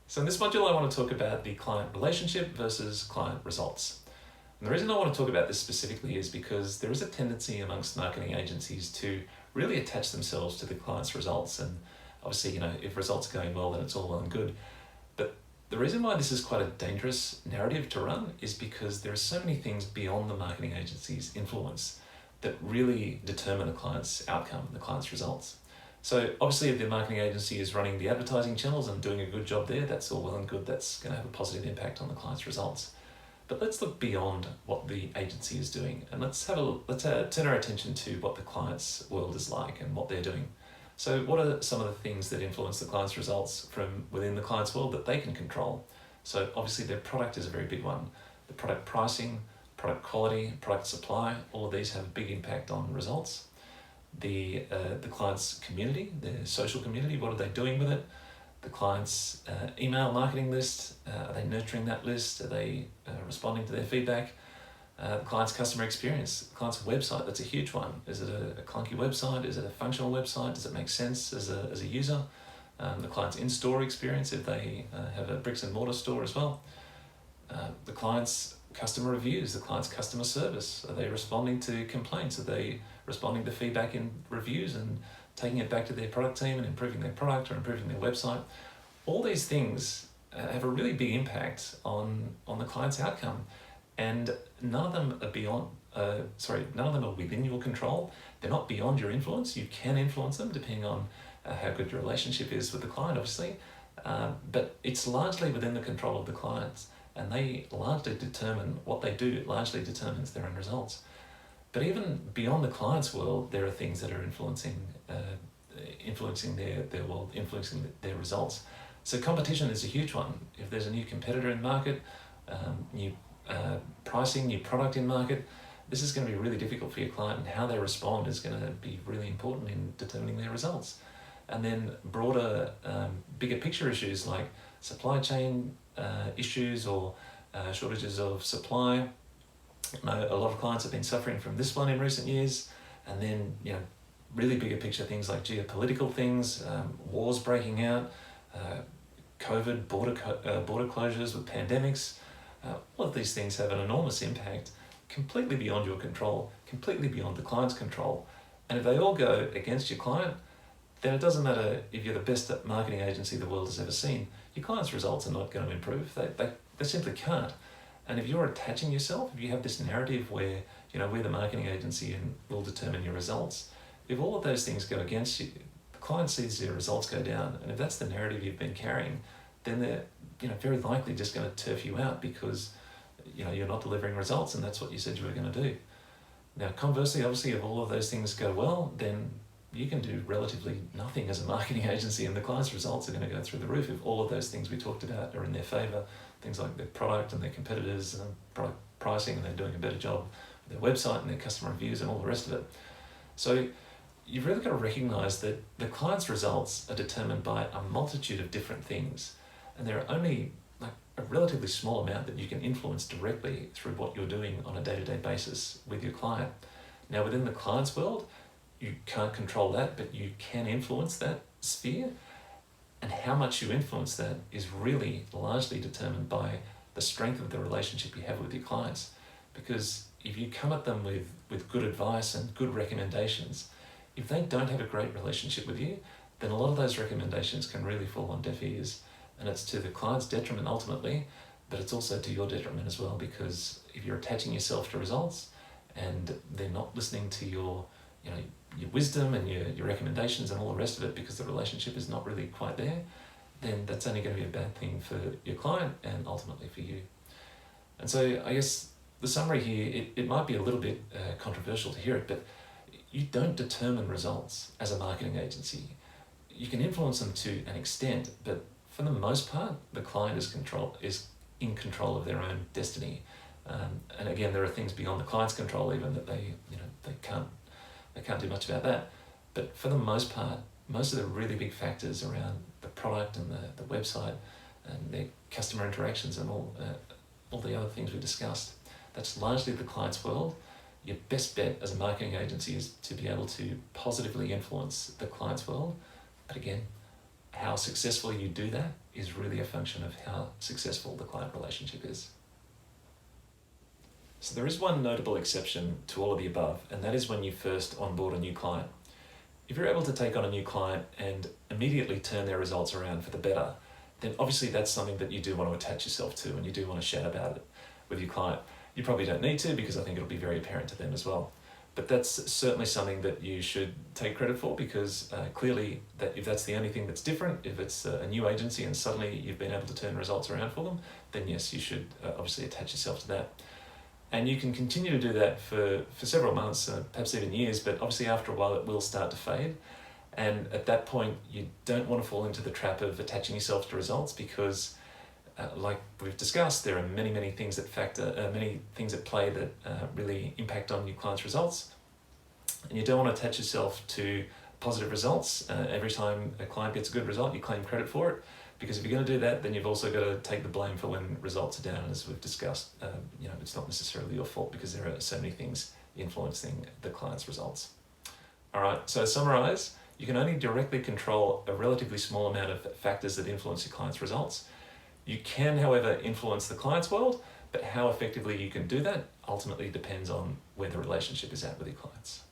So in this module, I want to talk about the client relationship versus client results. And the reason I want to talk about this specifically is because there is a tendency amongst marketing agencies to really attach themselves to the client's results. And obviously, if results are going well, then it's all well and good. But the reason why this is quite a dangerous narrative to run is because there are so many things beyond the marketing agency's influence that really determine the client's outcome, the client's results. So obviously if the marketing agency is running the advertising channels and doing a good job there, that's all well and good. That's going to have a positive impact on the client's results. But let's look beyond what the agency is doing, and let's turn our attention to what the client's world is like and what they're doing. So what are some of the things that influence the client's results from within the client's world that they can control? So obviously their product is a very big one. The product pricing, product quality, product supply, all of these have a big impact on results. The client's community, their social community, what are they doing with it? The client's email marketing list, are they nurturing that list? Are they responding to their feedback? The client's customer experience, the client's website, that's a huge one. Is it a clunky website? Is it a functional website? Does it make sense as a user? The client's in-store experience, if they have a bricks and mortar store as well. The client's customer reviews, the client's customer service, are they responding to complaints? Are they responding to feedback in reviews and taking it back to their product team and improving their product or improving their website? All these things have a really big impact on the client's outcome, and none of them are within your control. They're not beyond your influence. You can influence them depending on how good your relationship is with the client, obviously, but it's largely within the control of the clients, and they largely determine what they do. It largely determines their own results. But even beyond the client's world, there are things that are influencing their world, influencing their results. So competition is a huge one. If there's a new competitor in market, new pricing, new product in market, this is going to be really difficult for your client, and how they respond is going to be really important in determining their results. And then broader, bigger picture issues like supply chain issues or shortages of supply. A lot of clients have been suffering from this one in recent years. And then, really bigger picture things like geopolitical things, wars breaking out, COVID, border closures with pandemics. All of these things have an enormous impact, completely beyond your control, completely beyond the client's control. And if they all go against your client, then it doesn't matter if you're the best marketing agency the world has ever seen. Your client's results are not going to improve. They simply can't. And if you're attaching yourself, if you have this narrative where, we're the marketing agency and we'll determine your results, if all of those things go against you, the client sees their results go down. And if that's the narrative you've been carrying, then they're, very likely just going to turf you out because, you're not delivering results and that's what you said you were going to do. Now, conversely, obviously, if all of those things go well, then you can do relatively nothing as a marketing agency and the client's results are going to go through the roof if all of those things we talked about are in their favor. Things like their product and their competitors and product pricing, and they're doing a better job with their website and their customer reviews and all the rest of it. So you've really got to recognize that the client's results are determined by a multitude of different things, and there are only a relatively small amount that you can influence directly through what you're doing on a day-to-day basis with your client. Now, within the client's world, you can't control that, but you can influence that sphere. And how much you influence that is really largely determined by the strength of the relationship you have with your clients. Because if you come at them with good advice and good recommendations, if they don't have a great relationship with you, then a lot of those recommendations can really fall on deaf ears. And it's to the client's detriment ultimately, but it's also to your detriment as well, because if you're attaching yourself to results and they're not listening to your wisdom and your recommendations and all the rest of it because the relationship is not really quite there, then that's only going to be a bad thing for your client and ultimately for you. And so I guess the summary here, it might be a little bit controversial to hear it, but you don't determine results as a marketing agency. You can influence them to an extent, but for the most part, the client is in control of their own destiny. And again, there are things beyond the client's control even that they can't do much about that. But for the most part, most of the really big factors around the product and the website and their customer interactions and all the other things we discussed, that's largely the client's world. Your best bet as a marketing agency is to be able to positively influence the client's world. But again, how successfully you do that is really a function of how successful the client relationship is. So there is one notable exception to all of the above, and that is when you first onboard a new client. If you're able to take on a new client and immediately turn their results around for the better, then obviously that's something that you do want to attach yourself to, and you do want to share about it with your client. You probably don't need to, because I think it'll be very apparent to them as well. But that's certainly something that you should take credit for, because clearly that if that's the only thing that's different, if it's a new agency and suddenly you've been able to turn results around for them, then yes, you should obviously attach yourself to that. And you can continue to do that for several months, perhaps even years, but obviously after a while it will start to fade. And at that point, you don't want to fall into the trap of attaching yourself to results, because like we've discussed, there are many things at play that really impact on your client's results. And you don't want to attach yourself to positive results. Every time a client gets a good result, you claim credit for it, because if you're going to do that, then you've also got to take the blame for when results are down. As we've discussed, it's not necessarily your fault, because there are so many things influencing the client's results. All right, so to summarize, you can only directly control a relatively small amount of factors that influence your client's results. You can, however, influence the client's world, but how effectively you can do that ultimately depends on where the relationship is at with your clients.